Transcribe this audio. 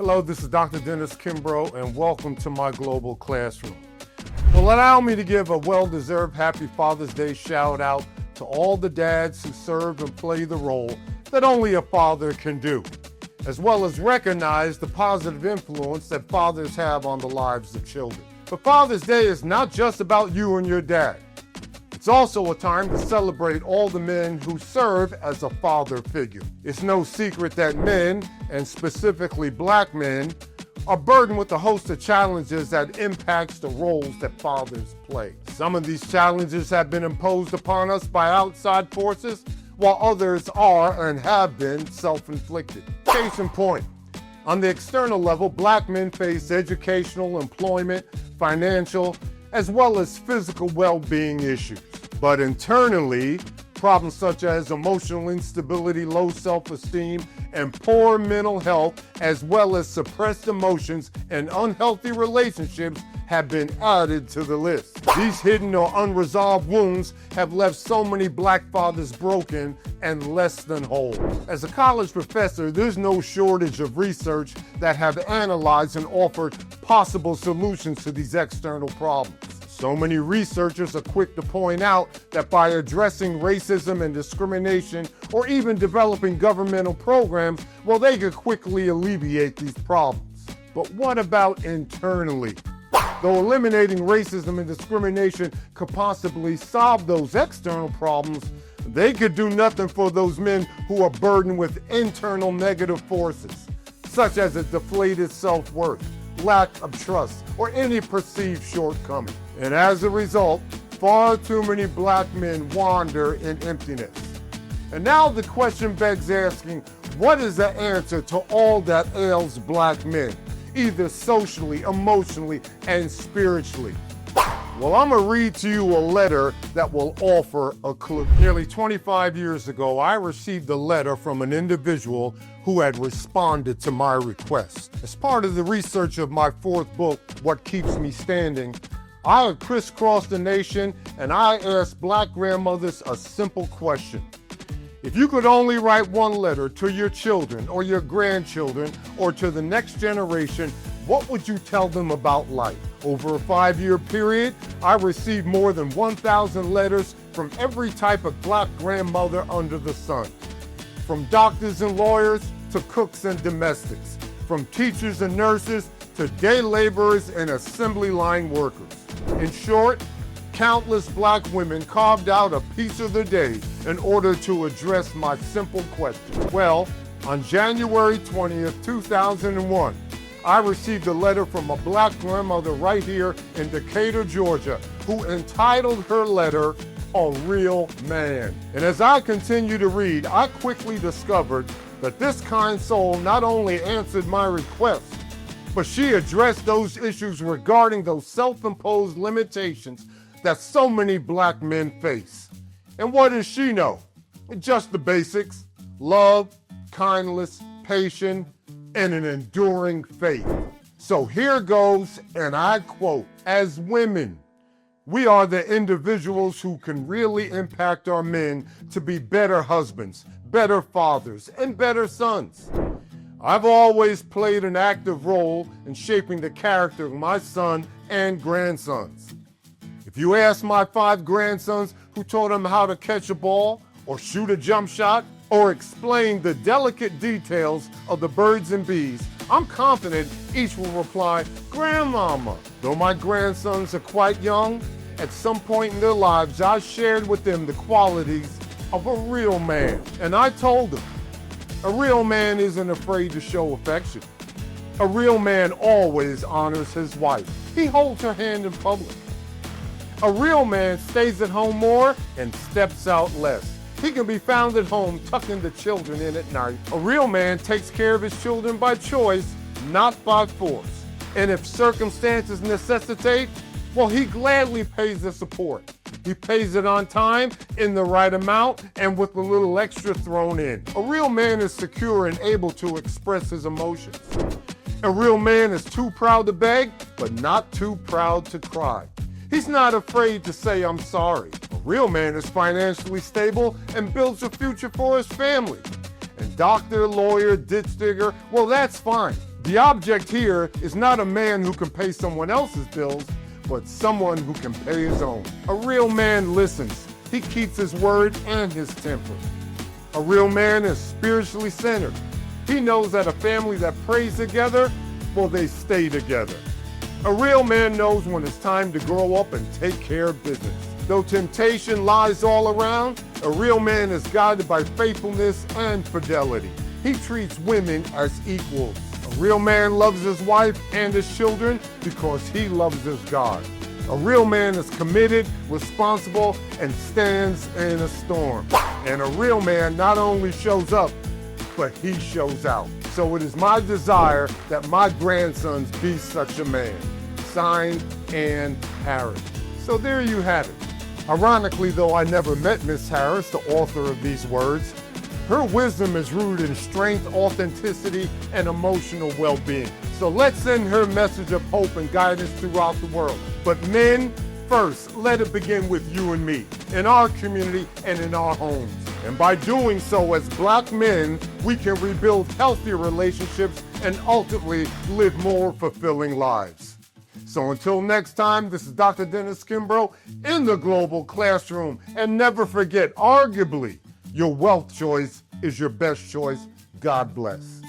Hello, this is Dr. Dennis Kimbro, and welcome to my global classroom. Well, allow me to give a well-deserved Happy Father's Day shout out to all the dads who serve and play the role that only a father can do, as well as recognize the positive influence that fathers have on the lives of children. But Father's Day is not just about you and your dad. It's also a time to celebrate all the men who serve as a father figure. It's no secret that men, and specifically black men, are burdened with a host of challenges that impacts the roles that fathers play. Some of these challenges have been imposed upon us by outside forces, while others are and have been self-inflicted. Case in point, on the external level, black men face educational, employment, financial, as well as physical well-being issues. But internally, problems such as emotional instability, low self-esteem, and poor mental health, as well as suppressed emotions and unhealthy relationships have been added to the list. These hidden or unresolved wounds have left so many black fathers broken and less than whole. As a college professor, there's no shortage of research that have analyzed and offered possible solutions to these external problems. So many researchers are quick to point out that by addressing racism and discrimination, or even developing governmental programs, well, they could quickly alleviate these problems. But what about internally? Though eliminating racism and discrimination could possibly solve those external problems, they could do nothing for those men who are burdened with internal negative forces, such as a deflated self-worth, lack of trust, or any perceived shortcoming. And as a result, far too many black men wander in emptiness. And now the question begs asking, what is the answer to all that ails black men, either socially, emotionally, and spiritually? Well, I'm gonna read to you a letter that will offer a clue. Nearly 25 years ago, I received a letter from an individual who had responded to my request. As part of the research of my fourth book, What Keeps Me Standing, I had crisscrossed the nation and I asked black grandmothers a simple question. If you could only write one letter to your children or your grandchildren or to the next generation, what would you tell them about life? Over a 5-year period, I received more than 1,000 letters from every type of black grandmother under the sun. From doctors and lawyers to cooks and domestics, from teachers and nurses to day laborers and assembly line workers. In short, countless black women carved out a piece of their day in order to address my simple question. Well, on January 20th, 2001, I received a letter from a black grandmother right here in Educator, Georgia, who entitled her letter, A Real Man. And as I continue to read, I quickly discovered that this kind soul not only answered my request, but she addressed those issues regarding those self-imposed limitations that so many black men face. And what does she know? Just the basics: love, kindness, patience, and an enduring faith. So here goes, and I quote, "As women, we are the individuals who can really impact our men to be better husbands, better fathers, and better sons. I've always played an active role in shaping the character of my son and grandsons. If you ask my 5 grandsons who taught them how to catch a ball or shoot a jump shot or explain the delicate details of the birds and bees, I'm confident each will reply, 'Grandmama.' Though my grandsons are quite young, at some point in their lives, I shared with them the qualities of a real man. And I told them, a real man isn't afraid to show affection. A real man always honors his wife. He holds her hand in public. A real man stays at home more and steps out less. He can be found at home tucking the children in at night. A real man takes care of his children by choice, not by force. And if circumstances necessitate, well, he gladly pays the support. He pays it on time, in the right amount, and with a little extra thrown in. A real man is secure and able to express his emotions. A real man is too proud to beg, but not too proud to cry. He's not afraid to say, 'I'm sorry.' A real man is financially stable and builds a future for his family. And doctor, lawyer, ditch digger, well, that's fine. The object here is not a man who can pay someone else's bills, but someone who can pay his own. A real man listens. He keeps his word and his temper. A real man is spiritually centered. He knows that a family that prays together, well, they stay together. A real man knows when it's time to grow up and take care of business. Though temptation lies all around, a real man is guided by faithfulness and fidelity. He treats women as equals. A real man loves his wife and his children because he loves his God. A real man is committed, responsible, and stands in a storm. And a real man not only shows up, but he shows out. So it is my desire that my grandsons be such a man. Signed, Ann Harris. So there you have it. Ironically, though I never met Miss Harris, the author of these words, her wisdom is rooted in strength, authenticity, and emotional well-being. So let's send her message of hope and guidance throughout the world. But men, first, let it begin with you and me, in our community and in our homes. And by doing so as black men, we can rebuild healthier relationships and ultimately live more fulfilling lives. So until next time, this is Dr. Dennis Kimbro in the Global Classroom. And never forget, arguably, your wealth choice is your best choice. God bless.